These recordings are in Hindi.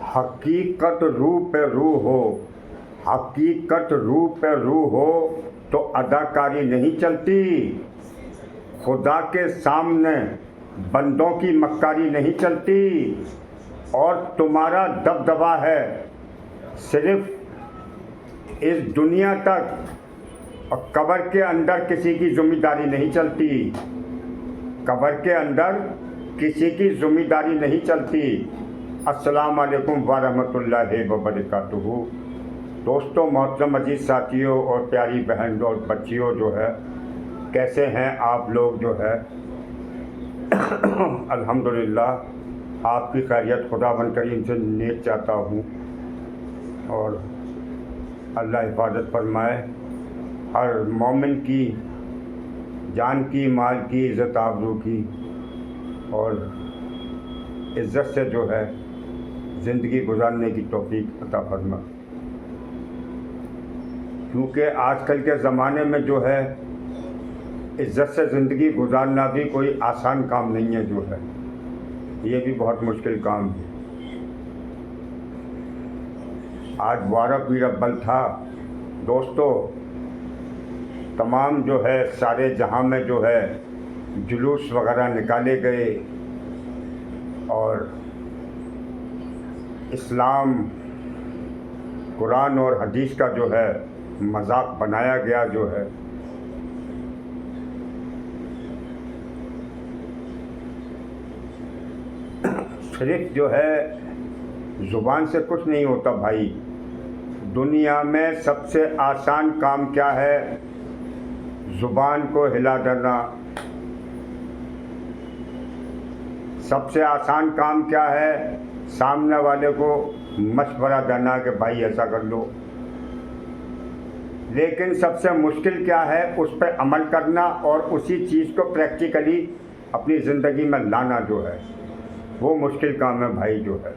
हकीकत रूह पे रूह हो, हकीकत रूह पे रूह हो तो अदाकारी नहीं चलती। खुदा के सामने बंदों की मक्कारी नहीं चलती। और तुम्हारा दबदबा है सिर्फ इस दुनिया तक, और कब्र के अंदर किसी की ज़िम्मेदारी नहीं चलती। कब्र के अंदर किसी की ज़िम्मेदारी नहीं चलती। अस्सलाम वालेकुम व रहमतुल्लाहि व बरकातुहू। दोस्तों, मोहतरम अजीज़ साथियों और प्यारी बहन और बच्चियों जो है, कैसे हैं आप लोग जो है। अल्हम्दुलिल्लाह आपकी खैरियत खुदा बनकर इनसे नेक चाहता हूँ और अल्लाह हिफाजत फरमाए। हर मोमिन की जान की, माल की, इज़्ज़त आबरू की और इज़्ज़त से जो है ज़िंदगी गुजारने की तौफीक अता फरमा। क्योंकि आजकल के ज़माने में जो है इज़्ज़त से ज़िंदगी गुजारना भी कोई आसान काम नहीं है जो है, ये भी बहुत मुश्किल काम है। आज 12 पीरब्बल था दोस्तों। तमाम जो है सारे जहां में जो है जुलूस वगैरह निकाले गए और इस्लाम, कुरान और हदीस का जो है मजाक बनाया गया जो है। सिर्फ जो है ज़ुबान से कुछ नहीं होता भाई। दुनिया में सबसे आसान काम क्या है? ज़ुबान को हिला देना। सबसे आसान काम क्या है? सामने वाले को मशवरा देना कि भाई ऐसा कर लो। लेकिन सबसे मुश्किल क्या है? उस पर अमल करना और उसी चीज़ को प्रैक्टिकली अपनी ज़िंदगी में लाना जो है, वो मुश्किल काम है भाई जो है।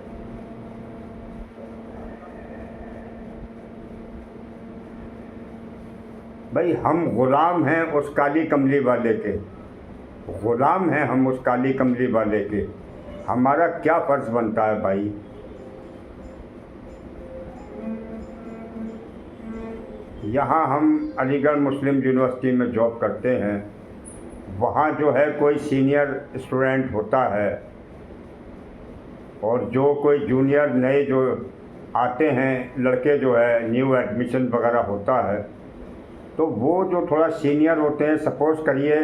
भाई हम ग़ुलाम हैं उस काली कमली वाले के, ग़ुलाम हैं हम उस काली कमली वाले के। हमारा क्या फ़र्ज़ बनता है भाई? यहाँ हम अलीगढ़ मुस्लिम यूनिवर्सिटी में जॉब करते हैं। वहाँ जो है कोई सीनियर स्टूडेंट होता है और जो कोई जूनियर नए जो आते हैं लड़के जो है, न्यू एडमिशन वगैरह होता है, तो वो जो थोड़ा सीनियर होते हैं, सपोज़ करिए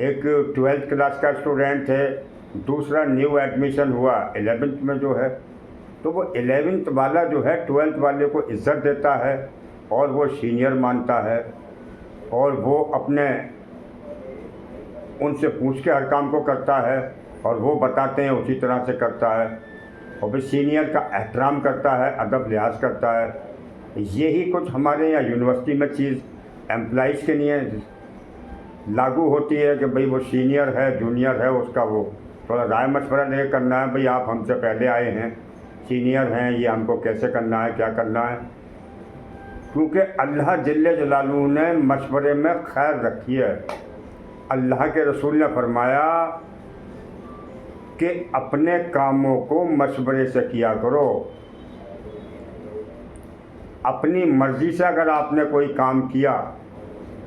एक 12th क्लास का स्टूडेंट है, दूसरा न्यू एडमिशन हुआ 11th में जो है, तो वो 11th वाला जो है 12th वाले को इज़्ज़त देता है और वो सीनियर मानता है और वो अपने उनसे पूछ के हर काम को करता है और वो बताते हैं उसी तरह से करता है और फिर सीनियर का एहतराम करता है, अदब लिहाज करता है। यही कुछ हमारे यहाँ यूनिवर्सिटी में चीज़ एम्प्लॉइज़ के लिए लागू होती है कि भाई वो सीनियर है, जूनियर है, उसका वो थोड़ा राय मशवरा नहीं करना है। भाई आप हमसे पहले आए हैं, सीनियर हैं, ये हमको कैसे करना है, क्या करना है। क्योंकि अल्लाह जल्ले जलालू ने मशवरे में खैर रखी है। अल्लाह के रसूल ने फरमाया कि अपने कामों को मशवरे से किया करो। अपनी मर्ज़ी से अगर आपने कोई काम किया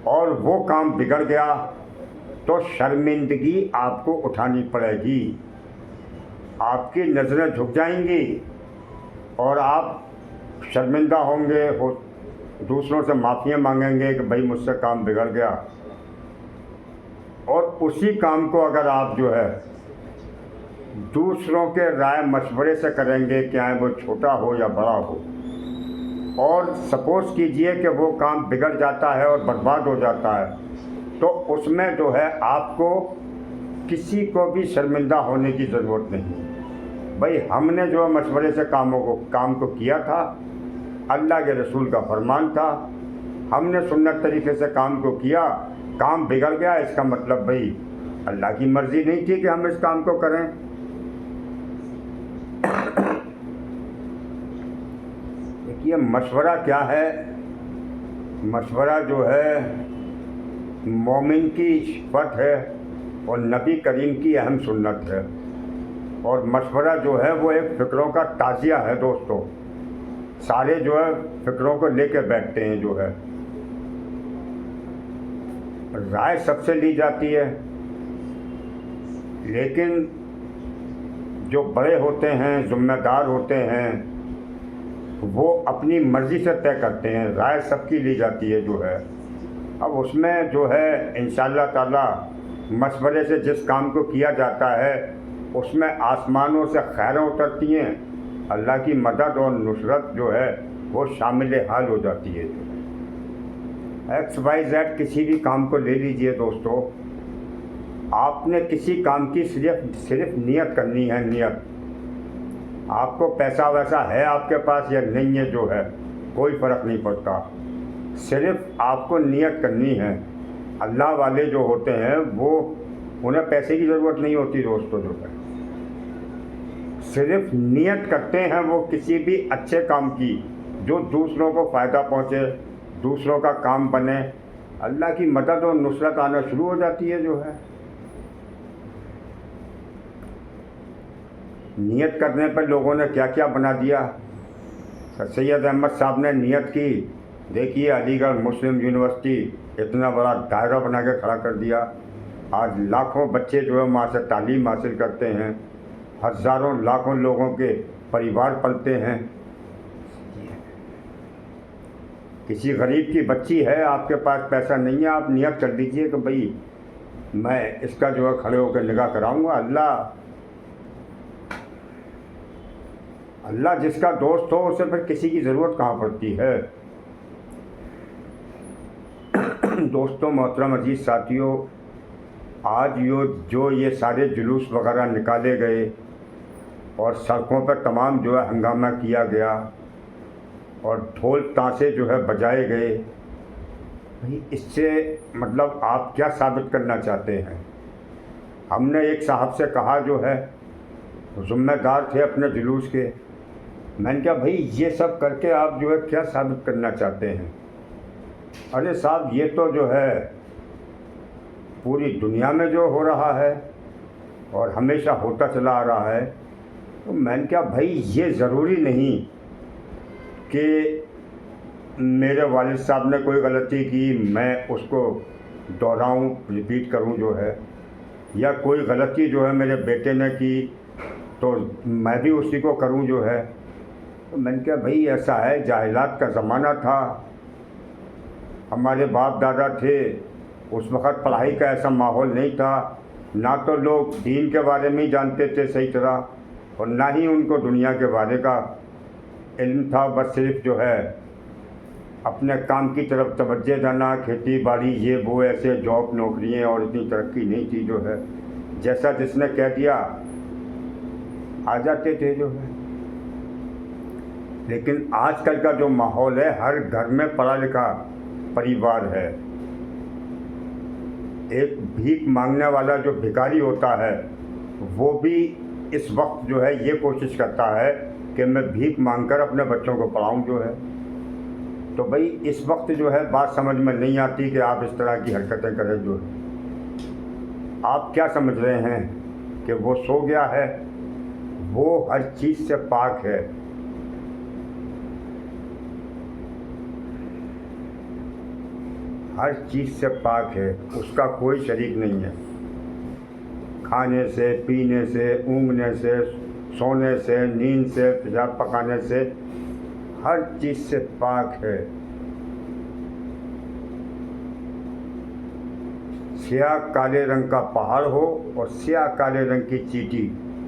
और वो काम बिगड़ गया तो शर्मिंदगी आपको उठानी पड़ेगी, आपकी नज़रें झुक जाएंगी और आप शर्मिंदा होंगे, दूसरों से माफ़ियाँ मांगेंगे कि भाई मुझसे काम बिगड़ गया। और उसी काम को अगर आप जो है दूसरों के राय मशवरे से करेंगे, चाहे वो छोटा हो या बड़ा हो, और सपोज़ कीजिए कि वो काम बिगड़ जाता है और बर्बाद हो जाता है, तो उसमें जो है आपको किसी को भी शर्मिंदा होने की ज़रूरत नहीं। भाई हमने जो मशवरे से काम को किया था, अल्लाह के रसूल का फरमान था, हमने सुन्नत तरीके से काम को किया, काम बिगड़ गया, इसका मतलब भाई अल्लाह की मर्ज़ी नहीं थी कि हम इस काम को करें। देखिए मशवरा क्या है? मशवरा जो है मोमिन की सिफत है और नबी करीम की अहम सुन्नत है। और मशवरा जो है वो एक फ़िक्रों का ताज़िया है दोस्तों। सारे जो है फ़िक्रों को लेके बैठते हैं, जो है राय सबसे ली जाती है, लेकिन जो बड़े होते हैं, ज़िम्मेदार होते हैं, वो अपनी मर्ज़ी से तय करते हैं। राय सबकी ली जाती है जो है। अब उसमें जो है इंशाअल्लाह ताला मशवरे से जिस काम को किया जाता है उसमें आसमानों से खैरें उतरती हैं, अल्लाह की मदद और नुसरत जो है वो शामिल हाल हो जाती है। XYZ किसी भी काम को ले लीजिए दोस्तों, आपने किसी काम की सिर्फ नियत करनी है, नियत। आपको पैसा वैसा है आपके पास या नहीं है, जो है कोई फ़र्क नहीं पड़ता, सिर्फ आपको नियत करनी है। अल्लाह वाले जो होते हैं वो उन्हें पैसे की ज़रूरत नहीं होती दोस्तों, जो है सिर्फ नियत करते हैं वो किसी भी अच्छे काम की जो दूसरों को फ़ायदा पहुँचे, दूसरों का काम बने, अल्लाह की मदद और नुसरत आना शुरू हो जाती है। जो है नियत करने पर लोगों ने क्या क्या बना दिया। सैयद अहमद साहब ने नियत की, देखिए अलीगढ़ मुस्लिम यूनिवर्सिटी इतना बड़ा दायरा बना के खड़ा कर दिया। आज लाखों बच्चे जो है वहाँ से तालीम हासिल करते हैं, हज़ारों लाखों लोगों के परिवार पलते हैं। किसी गरीब की बच्ची है, आपके पास पैसा नहीं है, आप नियत कर दीजिए कि भाई मैं इसका जो है खड़े होकर निकाह कराऊंगा। अल्लाह जिसका दोस्त हो उसे फिर किसी की ज़रूरत कहाँ पड़ती है। दोस्तों मोहतरम अजीज़ साथियों, आज जो ये सारे जुलूस वगैरह निकाले गए और सड़कों पर तमाम जो है हंगामा किया गया और ढोल ताशे जो है बजाए गए, भाई इससे मतलब आप क्या साबित करना चाहते हैं। हमने एक साहब से कहा, जो है ज़िम्मेदार थे अपने जुलूस के, मैंने कहा भाई ये सब करके आप जो है क्या साबित करना चाहते हैं। अरे साहब ये तो जो है पूरी दुनिया में जो हो रहा है और हमेशा होता चला आ रहा है। तो मैंने कहा भाई ये ज़रूरी नहीं कि मेरे वालिद साहब ने कोई गलती की मैं उसको दोहराऊं, रिपीट करूं, जो है या कोई गलती जो है मेरे बेटे ने की तो मैं भी उसी को करूं, जो है। तो मैंने कहा भाई ऐसा है, जाहिलात का ज़माना था, हमारे बाप दादा थे, उस वक़्त पढ़ाई का ऐसा माहौल नहीं था, ना तो लोग दीन के बारे में ही जानते थे सही तरह और ना ही उनको दुनिया के बारे का इल्म था। बस सिर्फ जो है अपने काम की तरफ तवज्जो देना, खेती बाड़ी ये वो ऐसे जॉब नौकरियाँ, और इतनी तरक्की नहीं थी, जो है जैसा जिसने कह दिया आ जाते थे, जो है। लेकिन आजकल का जो माहौल है, हर घर में पढ़ा लिखा परिवार है। एक भीख मांगने वाला जो भिखारी होता है वो भी इस वक्त जो है ये कोशिश करता है कि मैं भीख मांगकर अपने बच्चों को पढ़ाऊं, जो है। तो भाई इस वक्त जो है बात समझ में नहीं आती कि आप इस तरह की हरकतें करें, जो है। आप क्या समझ रहे हैं कि वो सो गया है? वो हर चीज़ से पाक है। हर चीज़ से पाक है, उसका कोई शरीक नहीं है। खाने से, पीने से, ऊँघने से, सोने से, नींद से, पेशाब पकाने से, हर चीज़ से पाक है। स्याह काले रंग का पहाड़ हो और स्याह काले रंग की चींटी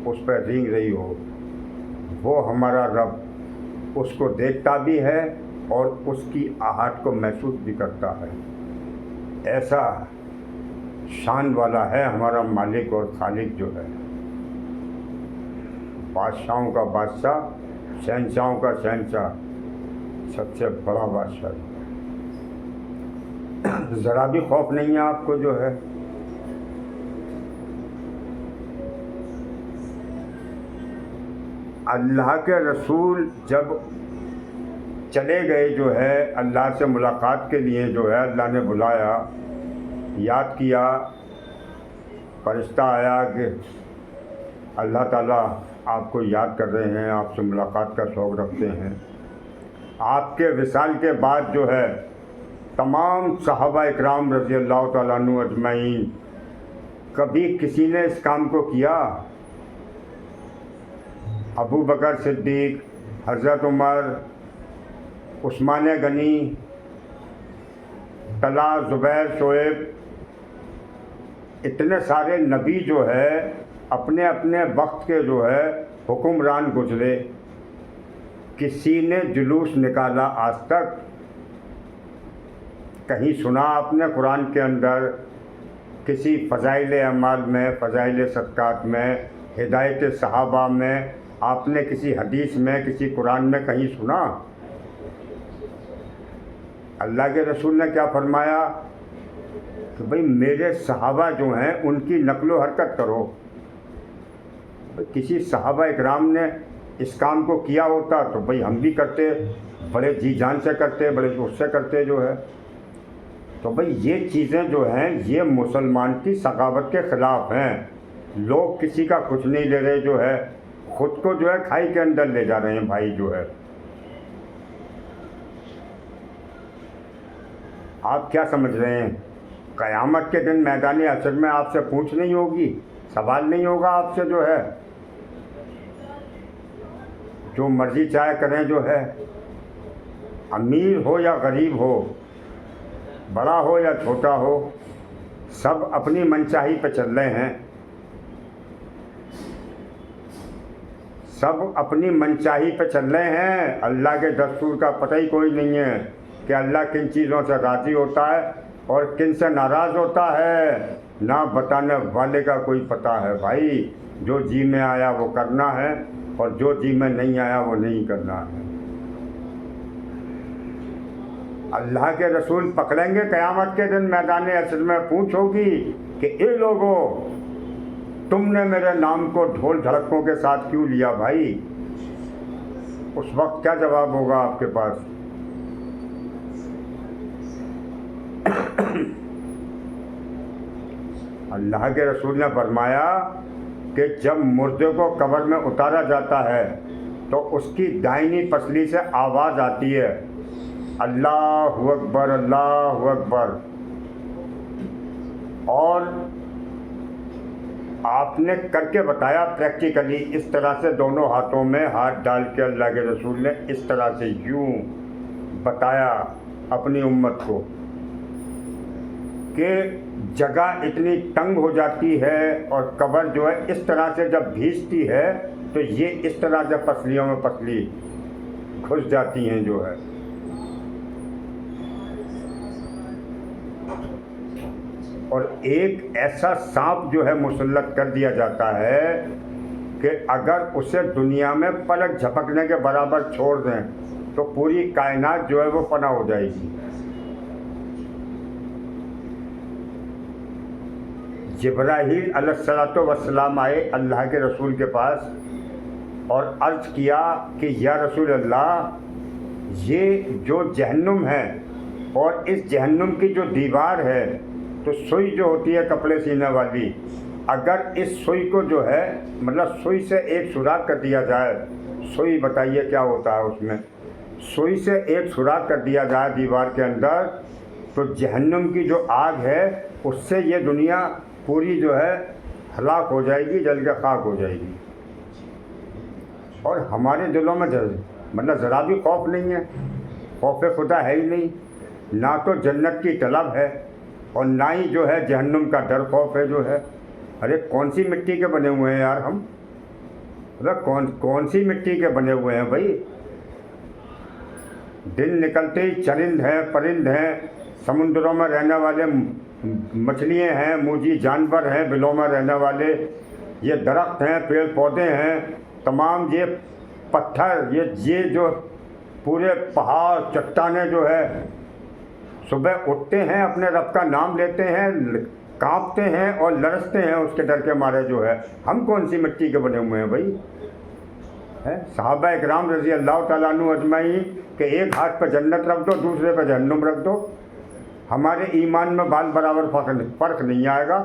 उस पर रेंग रही हो, वो हमारा रब उसको देखता भी है और उसकी आहट को महसूस भी करता है। ऐसा शान वाला है हमारा मालिक और खालिक, जो है बादशाहों का बादशाह, शहंशाहों का शहंशाह, सबसे बड़ा बादशाह। ज़रा भी खौफ नहीं है आपको, जो है। अल्लाह के रसूल जब चले गए, जो है अल्लाह से मुलाकात के लिए, जो है अल्लाह ने बुलाया, याद किया, फरिश्ता आया कि अल्लाह ताला आपको याद कर रहे हैं, आपसे मुलाकात का शौक़ रखते हैं। आपके विसाल के बाद जो है तमाम सहाबा इकराम रज़ी अल्लाह ताला अन्हु अजमईन, कभी किसी ने इस काम को किया? अबू बकर सिद्दीक़, हज़रत उमर, उस्मान गनी, तला, ज़ुबैर, शोएब, इतने सारे नबी जो है अपने अपने वक्त के जो है हुक्मरान गुजरे। किसी ने जुलूस निकाला आज तक? कहीं सुना आपने कुरान के अंदर किसी फ़ज़ाइल अमाल में, फ़ज़ाइल सदक़ात में, हिदायत सहाबा में, आपने किसी हदीस में, किसी कुरान में कहीं सुना? अल्लाह के रसूल ने क्या फरमाया कि भाई मेरे सहाबा जो हैं उनकी नकलो हरकत करो। किसी सहाबा इकराम ने इस काम को किया होता तो भाई हम भी करते, बड़े जी जान से करते, बड़े उससे करते जो है। तो भाई ये चीज़ें जो हैं ये मुसलमान की सखावत के ख़िलाफ़ हैं। लोग किसी का कुछ नहीं ले रहे जो है, ख़ुद को जो है खाई के अंदर ले जा रहे हैं भाई जो है। आप क्या समझ रहे हैं? क़यामत के दिन मैदान हशर में आपसे पूछ नहीं होगी, सवाल नहीं होगा आपसे जो है। जो मर्ज़ी चाहे करें जो है, अमीर हो या गरीब हो, बड़ा हो या छोटा हो, सब अपनी मनचाही पे चल रहे हैं। सब अपनी मनचाही पे चल रहे हैं। अल्लाह के दस्तूर का पता ही कोई नहीं है कि अल्लाह किन चीज़ों से राज़ी होता है और किन से नाराज़ होता है। ना बताने वाले का कोई पता है भाई। जो जी में आया वो करना है और जो जी में नहीं आया वो नहीं करना है। अल्लाह के रसूल पकड़ेंगे क़यामत के दिन मैदान हशर में, पूछ होगी कि ए लोगों, तुमने मेरे नाम को ढोल झड़कों के साथ क्यों लिया भाई? उस वक्त क्या जवाब होगा आपके पास? अल्लाह के रसूल ने फरमाया कि जब मुर्दे को कब्र में उतारा जाता है तो उसकी दाहिनी पसली से आवाज़ आती है, अल्लाहु अकबर, अल्लाहु अकबर। और आपने करके बताया प्रैक्टिकली, इस तरह से दोनों हाथों में हाथ डाल के अल्लाह के रसूल ने इस तरह से यूं बताया अपनी उम्मत को कि जगह इतनी तंग हो जाती है और कब्र जो है इस तरह से जब भीजती है तो ये इस तरह से पसलियों में पसली घुस जाती हैं जो है। और एक ऐसा सांप जो है मुसल्लत कर दिया जाता है कि अगर उसे दुनिया में पलक झपकने के बराबर छोड़ दें तो पूरी कायनात जो है वो फना हो जाएगी। जिब्राहील अलैहिस्सलातो वस्सलाम आए अल्लाह के रसूल के पास और अर्ज़ किया कि या रसूल अल्लाह, ये जो जहन्नुम है और इस जहन्नुम की जो दीवार है, तो सुई जो होती है कपड़े सीने वाली, अगर इस सुई को जो है मतलब सुई से एक सुराख कर दिया जाए, सुई बताइए क्या होता है उसमें, सुई से एक सुराख कर दिया जाए दीवार के अंदर, तो जहन्नुम की जो आग है उससे ये दुनिया पूरी जो है हलाक हो जाएगी, जल के खाक हो जाएगी। और हमारे दिलों में मतलब ज़रा भी खौफ नहीं है, खौफ खुदा है ही नहीं। ना तो जन्नत की तलब है और ना ही जो है जहन्नुम का डर खौफ है जो है। अरे कौन सी मिट्टी के बने हुए हैं यार हम? अरे कौन सी मिट्टी के बने हुए हैं भाई? दिन निकलते ही चरिंद हैं, परिंद हैं, समुद्रों में रहने वाले मछलियाँ हैं, मूजी जानवर हैं, बिलों में रहने वाले ये दरख्त हैं, पेड़ पौधे हैं, तमाम ये पत्थर, ये जो पूरे पहाड़ चट्टानें जो है सुबह उठते हैं, अपने रब का नाम लेते हैं, कांपते हैं और लरसते हैं उसके डर के मारे जो है। हम कौन सी मिट्टी के बने हुए हैं भाई? है सहाबा इकराम रज़ी अल्लाह तआला अन्हु अजमईन के एक हाथ पर जन्नत रख दो, दूसरे पर जहन्नुम रख दो, हमारे ईमान में बाल बराबर फ़र्क नहीं आएगा।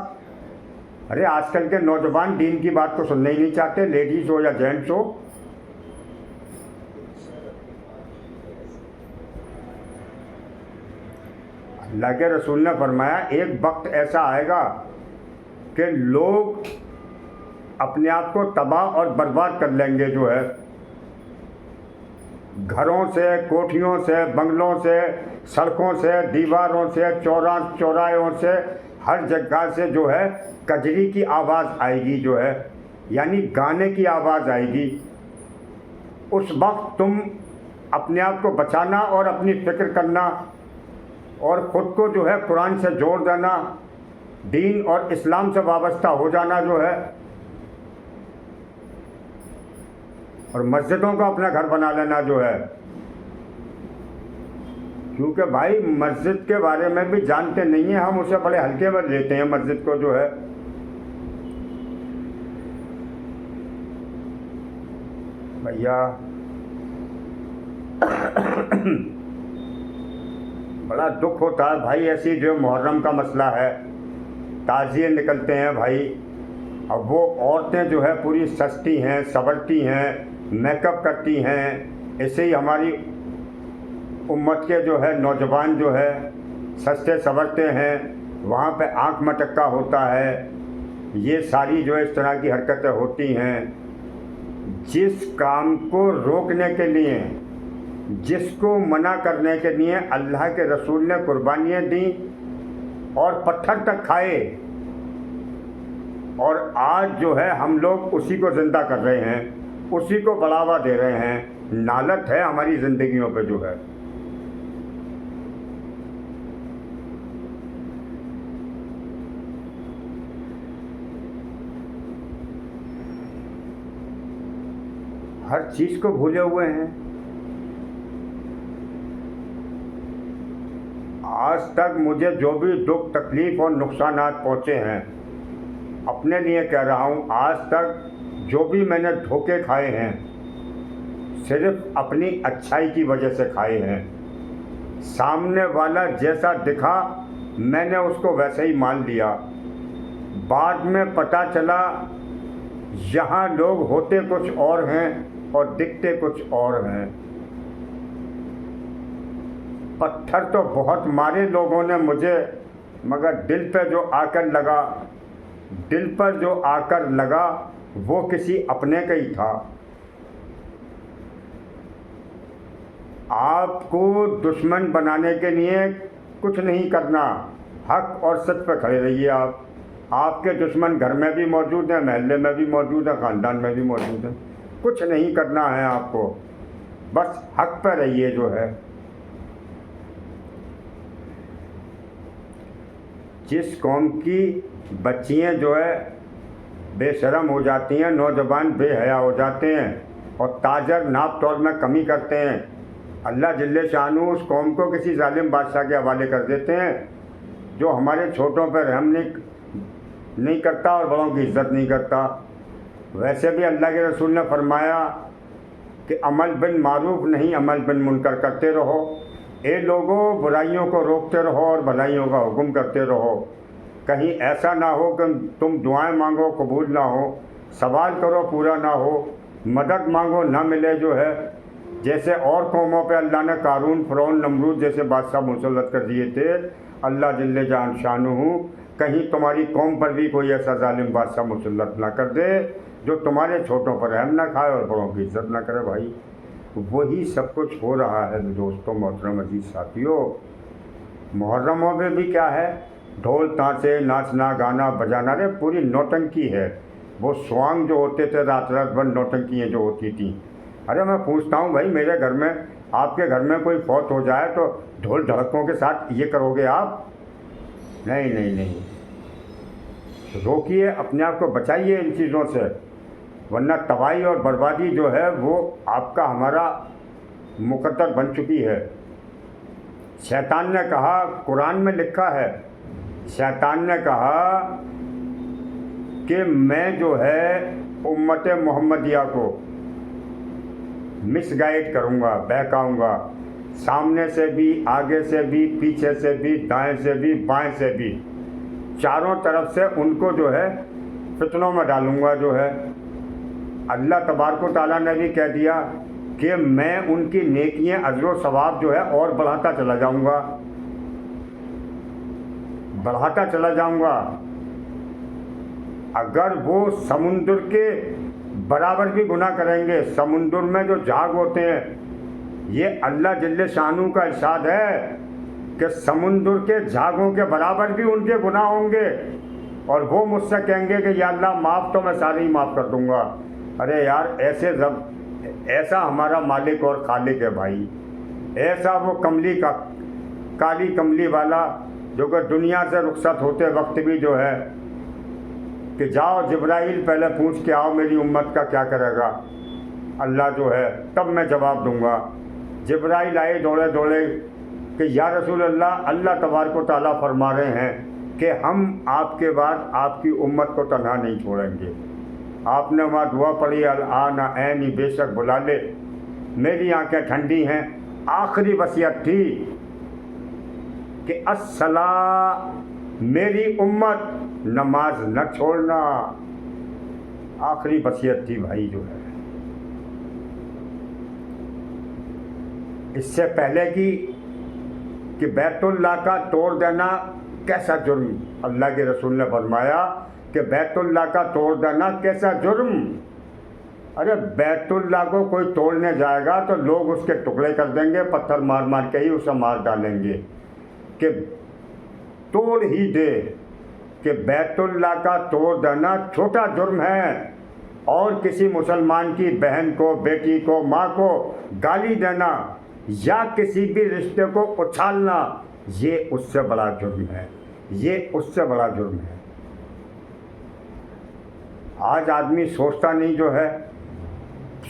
अरे आजकल के नौजवान दीन की बात तो सुनना ही नहीं चाहते, लेडीज हो या जेंट्स हो। अल्लाह के रसूल ने फरमाया एक वक्त ऐसा आएगा कि लोग अपने आप को तबाह और बर्बाद कर लेंगे, जो है घरों से, कोठियों से, बंगलों से, सड़कों से, दीवारों से, चौराहों से, हर जगह से जो है कजरी की आवाज़ आएगी, जो है यानी गाने की आवाज़ आएगी। उस वक्त तुम अपने आप को बचाना और अपनी फिक्र करना और ख़ुद को जो है कुरान से जोड़ देना, दीन और इस्लाम से वाबस्ता हो जाना, जो है और मस्जिदों का अपना घर बना लेना, जो है क्योंकि भाई मस्जिद के बारे में भी जानते नहीं हैं हम, उसे बड़े हल्के में लेते हैं मस्जिद को, जो है भैया बड़ा दुख होता है भाई। ऐसी जो मुहर्रम का मसला है, ताज़िए निकलते हैं भाई, अब वो औरतें जो है पूरी सस्ती हैं, संवरती हैं, मेकअप करती हैं, ऐसे ही हमारी उम्मत के जो है नौजवान जो है सस्ते संवरते हैं, वहाँ पे आँख मटक्का होता है, ये सारी जो है इस तरह की हरकतें होती हैं। जिस काम को रोकने के लिए, जिसको मना करने के लिए अल्लाह के रसूल ने कुर्बानियाँ दी और पत्थर तक खाए, और आज जो है हम लोग उसी को ज़िंदा कर रहे हैं, उसी को बढ़ावा दे रहे हैं। नालत है हमारी ज़िंदगियों पे, जो है हर चीज़ को भूले हुए हैं। आज तक मुझे जो भी दुख, तकलीफ़ और नुकसानात पहुँचे हैं, अपने लिए कह रहा हूँ, आज तक जो भी मैंने धोखे खाए हैं सिर्फ अपनी अच्छाई की वजह से खाए हैं। सामने वाला जैसा दिखा मैंने उसको वैसे ही मान लिया। बाद में पता चला यहाँ लोग होते कुछ और हैं और दिखते कुछ और हैं। पत्थर तो बहुत मारे लोगों ने मुझे, मगर दिल पे जो आकर लगा, दिल पर जो आकर लगा वो किसी अपने का ही था। आपको दुश्मन बनाने के लिए कुछ नहीं करना, हक और सच पर खड़े रहिए। आपके दुश्मन घर में भी मौजूद हैं, महल्ले में भी मौजूद हैं, ख़ानदान में भी मौजूद हैं। कुछ नहीं करना है आपको, बस हक पर रहिए, जो है जिस कौम की बच्चियाँ जो है बेशरम हो जाती हैं, नौजवान बेहया हो जाते हैं और ताजर नाप तौल में कमी करते हैं, अल्लाह जल्ले शानू उस कौम को किसी जालिम बादशाह के हवाले कर देते हैं जो हमारे छोटों पर रहम नहीं करता और बड़ों की इज्जत नहीं करता। वैसे भी अल्लाह के रसूल ने फरमाया कि अमल बिन मारूफ नहीं, अमल बिन मुनकर करते रहो। ए लोगों, बुराइयों को रोकते रहो और भलाइयों का हुक्म करते रहो। कहीं ऐसा ना हो कि तुम दुआएं मांगो कबूल ना हो, सवाल करो पूरा ना हो, मदद मांगो ना मिले, जो है जैसे और कौमों पे अल्लाह ने कारून, फ़िरौन, नमरूद जैसे बादशाह मुसल्लत कर दिए थे। अल्लाह जल्ले जान शानुहू कहीं तुम्हारी कौम पर भी कोई ऐसा जालिम बादशाह मुसल्लत ना कर दे जो तुम्हारे छोटों पर रहम ना खाए और बड़ों की इज्जत ना करे। भाई वही सब कुछ हो रहा है दोस्तों, मोहतरम अजीज़ साथियों। मुहर्रमों में भी क्या है, ढोल ताशे, नाचना गाना बजाना, रे पूरी नौटंकी है। वो स्वांग जो होते थे रात रात भर नौटंकियाँ जो होती थी। अरे मैं पूछता हूँ भाई, मेरे घर में, आपके घर में कोई फौत हो जाए तो ढोल ढड़कों के साथ ये करोगे आप? नहीं नहीं नहीं, रोकिए, अपने आप को बचाइए इन चीज़ों से, वरना तबाही और बर्बादी जो है वो आपका हमारा मुकद्दर बन चुकी है। शैतान ने कहा, कुरान में लिखा है, शैतान ने कहा कि मैं जो है उम्मत मोहम्मदिया को मिसगाइड करूँगा, बहकाऊँगा, सामने से भी, आगे से भी, पीछे से भी, दाएं से भी, बाएं से भी, चारों तरफ से उनको जो है फितनों में डालूँगा जो है। अल्लाह तबारक व तआला ने भी कह दिया कि मैं उनकी नेकियां अजर सवाब जो है और बढ़ाता चला जाऊँगा, बढ़ाता चला जाऊँगा। अगर वो समुद्र के बराबर भी गुनाह करेंगे, समुद्र में जो झाग होते हैं, ये अल्लाह जल्ले शानू का इरशाद है कि समुद्र के झागों के बराबर भी उनके गुनाह होंगे और वो मुझसे कहेंगे कि या अल्लाह माफ़ तो मैं सारे ही माफ़ कर दूंगा। अरे यार, ऐसे जब ऐसा हमारा मालिक और खालिक है भाई, ऐसा वो कमली का काली कमली वाला जो कि दुनिया से रुखसत होते वक्त भी जो है कि जाओ जिब्राइल पहले पूछ के आओ मेरी उम्मत का क्या करेगा अल्लाह जो है, तब मैं जवाब दूंगा। जिब्राइल आए दौड़े दौड़े कि या रसूल अल्लाह, अल्लाह तबारक व तआला फरमा रहे हैं कि हम आपके बाद आपकी उम्मत को तन्हा नहीं छोड़ेंगे। आपने वहाँ दुआ पढ़ी अल-आना ऐनी, बेशक बुला ले, मेरी आंखें ठंडी हैं। आखिरी वसीयत थी कि अस्सला, मेरी उम्मत नमाज न छोड़ना, आखिरी वसीयत थी भाई जो है। इससे पहले कि बैतुल्लाह का तोड़ देना कैसा जुर्म, अल्लाह के रसूल ने फरमाया कि बैतुल्लाह का तोड़ देना कैसा जुर्म। अरे बैतुल्लाह को कोई तोड़ने जाएगा तो लोग उसके टुकड़े कर देंगे, पत्थर मार मार के ही उसे मार डालेंगे कि तोड़ ही दे। कि बैतुल्लाह का तोड़ देना छोटा जुर्म है और किसी मुसलमान की बहन को, बेटी को, माँ को गाली देना या किसी भी रिश्ते को उछालना, ये उससे बड़ा जुर्म है, ये उससे बड़ा जुर्म है। आज आदमी सोचता नहीं जो है,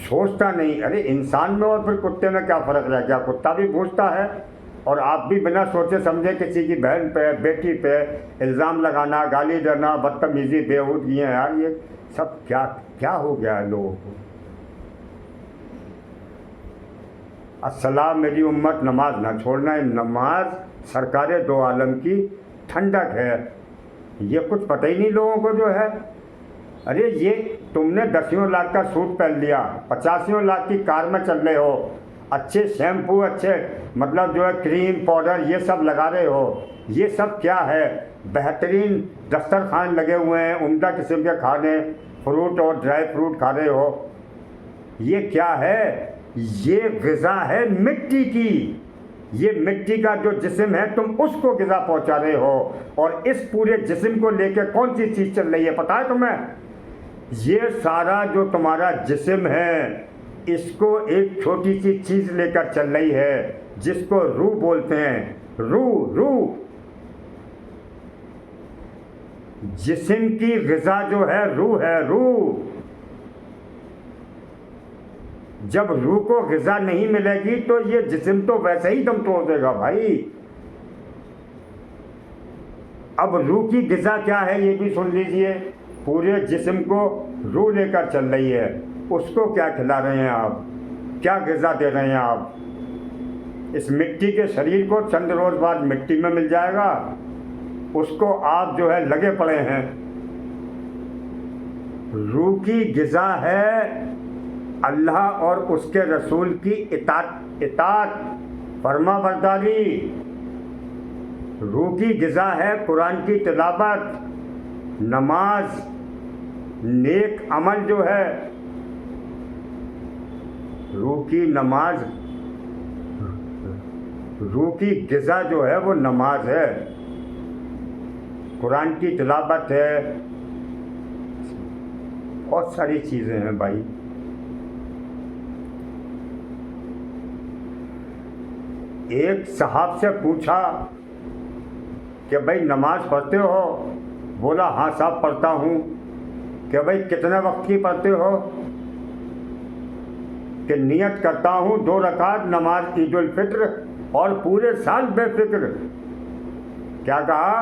सोचता नहीं। अरे इंसान में और फिर कुत्ते में क्या फ़र्क रह गया? कुत्ता भी पूछता है और आप भी बिना सोचे समझे किसी की बहन पे, बेटी पे इल्ज़ाम लगाना, गाली देना, बदतमीज़ी, बेहूदगी है यार, ये सब क्या क्या हो गया है लोगों को। अस्सलाम, मेरी उम्मत नमाज ना छोड़ना है। नमाज सरकारे दो आलम की ठंडक है, ये कुछ पता ही नहीं लोगों को जो है। अरे ये तुमने 10 लाख का सूट पहन लिया, 50 लाख की कार में चल रहे हो, अच्छे शैम्पू, अच्छे मतलब जो है क्रीम पाउडर ये सब लगा रहे हो, ये सब क्या है? बेहतरीन दस्तरखान लगे हुए हैं, उम्दा किस्म के खाने, फ्रूट और ड्राई फ्रूट खा रहे हो, ये क्या है? ये ग़िज़ा है मिट्टी की। ये मिट्टी का जो जिस्म है तुम उसको ग़िज़ा पहुंचा रहे हो और इस पूरे जिस्म को लेकर कौन सी चीज़ चल रही है पता है तुम्हें? ये सारा जो तुम्हारा जिस्म है इसको एक छोटी सी चीज़ लेकर चल रही है जिसको रूह बोलते हैं। रूह जिस्म की ग़िज़ा जो है रूह है। रूह जब रूह को ग़िज़ा नहीं मिलेगी तो ये जिस्म तो वैसे ही दम तोड़ देगा भाई। अब रूह की ग़िज़ा क्या है ये भी सुन लीजिए। पूरे जिस्म को रूह लेकर चल रही है, उसको क्या खिला रहे हैं आप, क्या ग़िज़ा दे रहे हैं आप? इस मिट्टी के शरीर को चंद रोज़ बाद मिट्टी में मिल जाएगा, उसको आप जो है लगे पड़े हैं। रूह की ग़िज़ा है अल्लाह और उसके रसूल की इताअत फरमा बरदारी। रूह की ग़िज़ा है कुरान की तिलावत, नमाज, नेक अमल जो है। रूह की नमाज, रूह की ग़िज़ा जो है वो नमाज है, कुरान की तिलावत है, बहुत सारी चीज़ें हैं भाई। एक साहब से पूछा कि भाई नमाज पढ़ते हो? बोला हाँ साहब पढ़ता हूँ। कि भाई कितने वक्त की पढ़ते हो? कि नियत करता हूँ 2 रकात नमाज ईद उल फित्र और पूरे साल बेफिक्र। क्या कहा?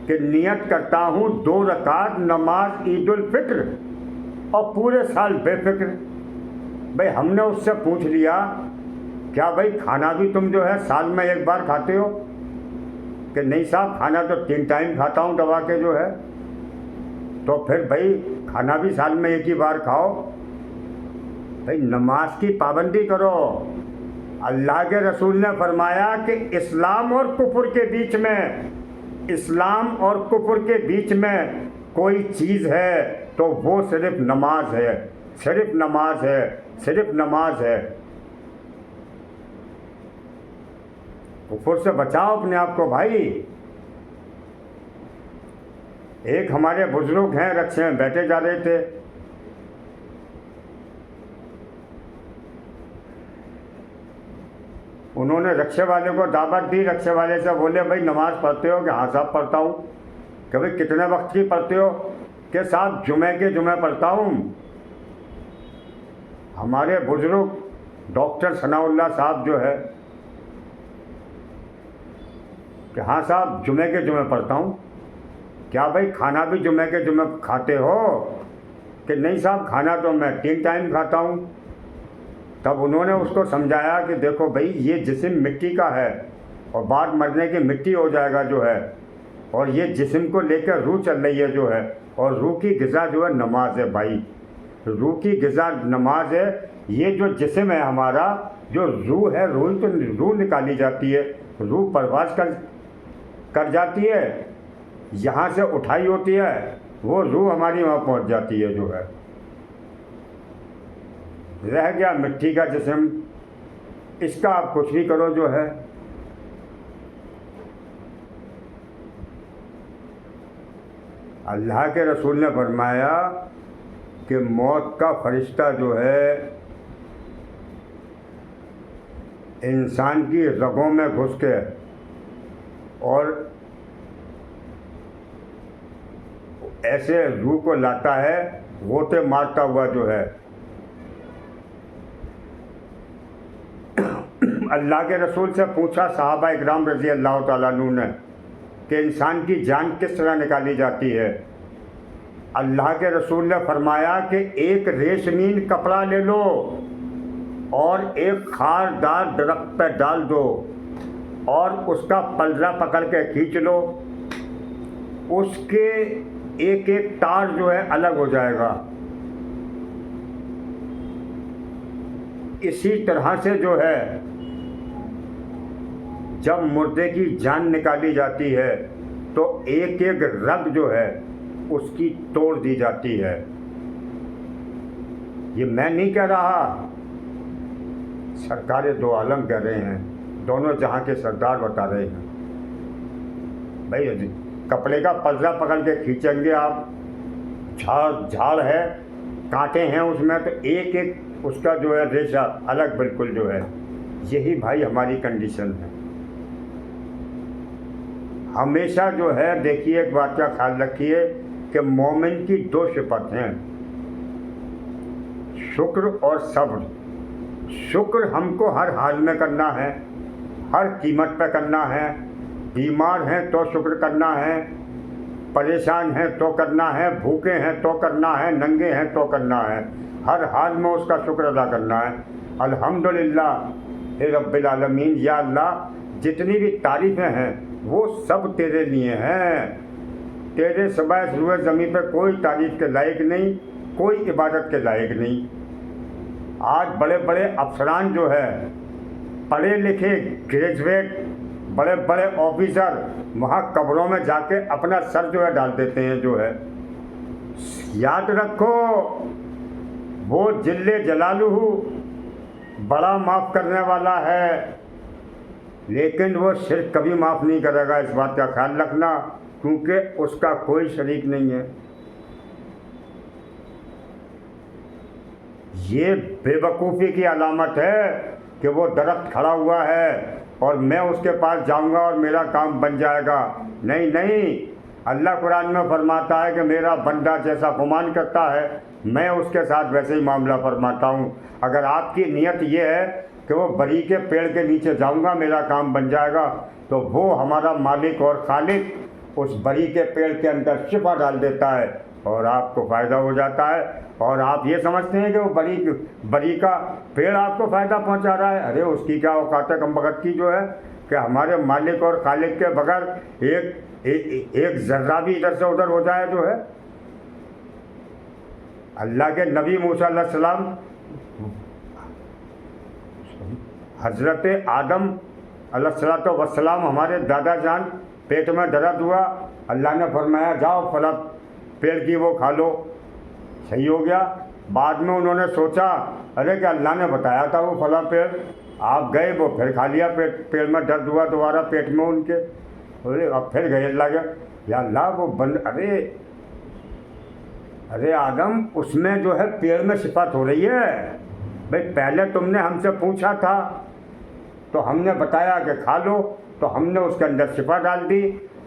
कि नियत करता हूँ 2 रकात नमाज ईद उल फित्र और पूरे साल बेफिक्र। भाई हमने उससे पूछ लिया क्या भाई खाना भी तुम जो है साल में एक बार खाते हो? कि नहीं साहब खाना तो 3 टाइम खाता हूँ दबा के जो है। तो फिर भाई खाना भी साल में एक ही बार खाओ। भाई नमाज की पाबंदी करो। अल्लाह के रसूल ने फरमाया कि इस्लाम और कुफ्र के बीच में, इस्लाम और कुफ्र के बीच में कोई चीज़ है तो वो सिर्फ नमाज है, सिर्फ नमाज है, सिर्फ नमाज है। कुफ्र से बचाओ अपने आप को भाई। एक हमारे बुजुर्ग हैं, रक्षे में बैठे जा रहे थे, उन्होंने रक्षे वाले को दावत दी। रक्षे वाले से बोले भाई नमाज पढ़ते हो? कि हाँ साहब पढ़ता हूँ। कि भाई कितने वक्त की पढ़ते हो? कि साहब जुमे के जुमे पढ़ता हूँ। हमारे बुजुर्ग डॉक्टर सनाउल्लाह साहब जो है कि हाँ साहब जुमे के जुमे पढ़ता हूँ। क्या भाई खाना भी जुमे के जुमे खाते हो? कि नहीं साहब खाना तो मैं 3 टाइम खाता हूँ। तब उन्होंने उसको समझाया कि देखो भाई ये जिस्म मिट्टी का है और बाद मरने की मिट्टी हो जाएगा जो है, और ये जिस्म को लेकर रूह चल रही है जो है, और रूह की ग़िज़ा जो है नमाज है भाई। रूह की ग़िज़ा नमाज है। ये जो जिस्म है हमारा, जो रूह है, रूह तो रूह निकाली जाती है, रूह परवाज़ कर जाती है, यहाँ से उठाई होती है, वो रूह हमारी वहाँ पहुँच जाती है जो है। रह गया मिट्टी का जिस्म, इसका आप कुछ भी करो जो है। अल्लाह के रसूल ने फरमाया कि मौत का फरिश्ता जो है इंसान की रगों में घुस के और ऐसे रूह को लाता है, गोते मारता हुआ जो है। अल्लाह के रसूल से पूछा सहाबा इकराम रज़ी अल्लाह ताला अन्हु ने कि इंसान की जान किस तरह निकाली जाती है। अल्लाह के रसूल ने फरमाया कि एक रेशमीन कपड़ा ले लो और एक खारदार दरख्त पे डाल दो और उसका पलड़ा पकड़ के खींच लो, उसके एक एक तार जो है अलग हो जाएगा। इसी तरह से जो है जब मुर्दे की जान निकाली जाती है तो एक एक रग जो है उसकी तोड़ दी जाती है। ये मैं नहीं कह रहा, सरकार दो आलम कह रहे हैं, दोनों जहां के सरदार बता रहे हैं। भाई कपड़े का पलड़ा पकड़ के खींचेंगे आप, झाड़ है, कांटे हैं उसमें, तो एक एक उसका जो है रेशा अलग बिल्कुल जो है। यही भाई हमारी कंडीशन है। हमेशा जो है देखिए एक बात का ख्याल रखिए कि मोमिन की 2 सिफत हैं, शुक्र और सब्र। शुक्र हमको हर हाल में करना है, हर कीमत पे करना है। बीमार हैं तो शुक्र करना है, परेशान हैं तो करना है, भूखे हैं तो करना है, नंगे हैं तो करना है। हर हाल में उसका शुक्र अदा करना है। अल्हम्दुलिल्लाह रब्बिल आलमीन, या अल्लाह जितनी भी तारीफ़ें हैं वो सब तेरे लिए हैं। तेरे सिवाय रूए ज़मीन पे कोई तारीफ़ के लायक नहीं, कोई इबादत के लायक नहीं। आज बड़े बड़े अफसरान जो है, पढ़े लिखे ग्रेजुएट, बड़े बड़े ऑफिसर वहाँ कब्रों में जाके अपना सर जो है डाल देते हैं जो है। याद रखो वो जिल्ले जलालुहु बड़ा माफ़ करने वाला है, लेकिन वो शिर्क कभी माफ़ नहीं करेगा। इस बात का ख्याल रखना, क्योंकि उसका कोई शरीक नहीं है। ये बेवकूफ़ी की अलामत है कि वो दरख्त खड़ा हुआ है और मैं उसके पास जाऊंगा और मेरा काम बन जाएगा। नहीं नहीं, अल्लाह कुरान में फरमाता है कि मेरा बंदा जैसा गुमान करता है मैं उसके साथ वैसे ही मामला फरमाता हूँ। अगर आपकी नीयत ये है कि वो बरी के पेड़ के नीचे जाऊंगा मेरा काम बन जाएगा, तो वो हमारा मालिक और खालिक उस बरी के पेड़ के अंदर शिफा डाल देता है और आपको फ़ायदा हो जाता है। और आप ये समझते हैं कि वो बरी का पेड़ आपको फ़ायदा पहुंचा रहा है। अरे उसकी क्या औकात है कम वक़्त की जो है कि हमारे मालिक और खालिक के बगैर एक ज़र्रा भी इधर से उधर हो जाए जो है। अल्लाह के नबी मूसा अलैहिस्सलाम, हज़रत आदम अलैहिस्सलाम, हमारे दादा जान, पेट में दर्द हुआ, अल्लाह ने फरमाया जाओ फला पेड़ की वो खा लो, सही हो गया। बाद में उन्होंने सोचा अरे क्या अल्लाह ने बताया था वो फला पेड़, आप गए वो फिर खा लिया, पेड़ में दर्द हुआ दोबारा पेट में उनके, बोले अब फिर गए अल्लाह के, या अल्लाह वो बंद, अरे आदम उसमें जो है पेड़ में सिफात हो रही है भाई, पहले तुमने हमसे पूछा था तो हमने बताया कि खा लो, तो हमने उसके अंदर सिफा डाल दी,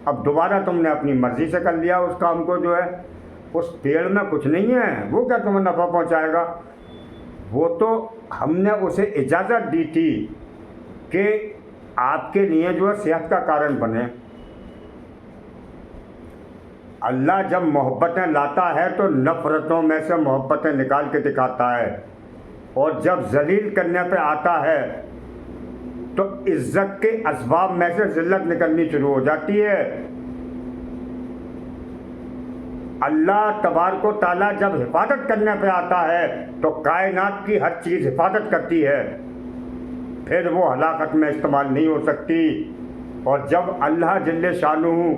अब दोबारा तुमने अपनी मर्ज़ी से कर लिया उस काम को, जो है उस पेड़ में कुछ नहीं है, वो क्या तुम्हें नफ़ा पहुंचाएगा, वो तो हमने उसे इजाज़त दी थी कि आपके लिए जो है सेहत का कारण बने। अल्लाह जब मोहब्बतें लाता है तो नफ़रतों में से मोहब्बतें निकाल के दिखाता है, और जब जलील करने पे आता है तो इज़्ज़त के असबाब में से ज़िल्लत निकलनी शुरू हो जाती है। अल्लाह तबारक व तआला जब हिफाजत करने पे आता है तो कायनात की हर चीज़ हिफाजत करती है, फिर वो हलाकत में इस्तेमाल नहीं हो सकती। और जब अल्लाह जल्ले शानुहू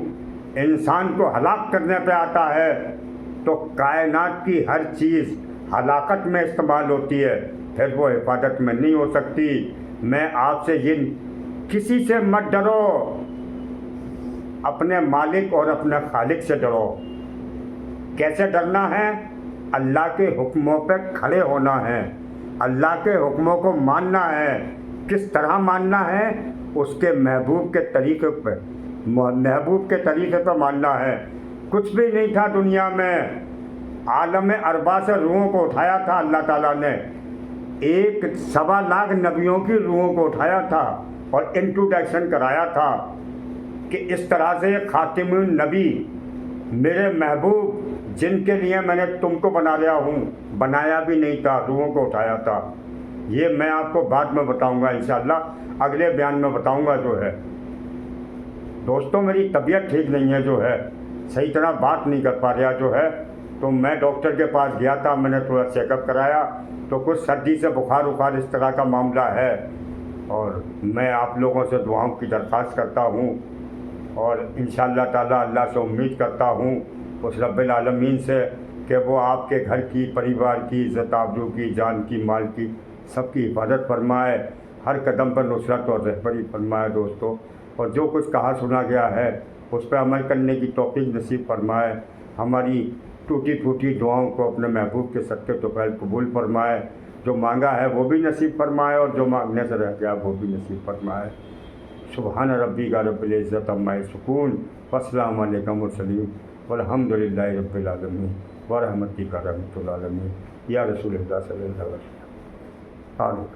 इंसान को हलाक करने पे आता है तो कायनात की हर चीज़ हलाकत में इस्तेमाल होती है, फिर वो हिफाजत में नहीं हो सकती। मैं आपसे ये, किसी से मत डरो, अपने मालिक और अपने खालिक से डरो। कैसे डरना है? अल्लाह के हुक्मों पे खड़े होना है, अल्लाह के हुक्मों को मानना है। किस तरह मानना है? उसके महबूब के तरीक़े पे, महबूब के तरीक़े पे मानना है। कुछ भी नहीं था दुनिया में, आलम अरबा से रूहों को उठाया था अल्लाह ताला ने, 1.25 लाख नबियों की रूहों को उठाया था और इंट्रोडक्शन कराया था कि इस तरह से खातिमुन नबी, मेरे महबूब जिनके लिए मैंने तुमको बना लिया हूँ, बनाया भी नहीं था, रूहों को उठाया था। ये मैं आपको बाद में बताऊंगा इंशाअल्लाह, अगले बयान में बताऊंगा। जो है दोस्तों, मेरी तबीयत ठीक नहीं है, जो है सही तरह बात नहीं कर पा रहा, जो है तो मैं डॉक्टर के पास गया था, मैंने थोड़ा चेकअप कराया तो कुछ सर्दी से बुखार उखार इस तरह का मामला है। और मैं आप लोगों से दुआओं की दरख्वास्त करता हूँ और इंशाअल्लाह ताला अल्लाह से उम्मीद करता हूँ उस रब्बिल आलमीन से कि वो आपके घर की, परिवार की, इज़्ज़त आबरू की, जान की, माल की, सबकी हिफाजत फरमाए, हर कदम पर नुसरत और रहबरी फरमाए दोस्तों। और जो कुछ कहा सुना गया है उस पर अमल करने की तौफीक नसीब फरमाए, हमारी टूटी फूटी दुआओं को अपने महबूब के सदक़े तोफ़ैल कबूल फरमाए, जो मांगा है वो भी नसीब फरमाए और जो मांगने से रह गया वो भी नसीब फरमाए। सुबहान रब्बिका रब्बिल इज़्ज़ति अम्मा यसिफून वस्सलामु अलैकुम मुरसलीन वल्हम्दुलिल्लाहि रब्बिल आलमीन व रहमतिका रहमतुल आलमीन या रसूलुल्लाह सल्लल्लाहु अलैहि वसल्लम।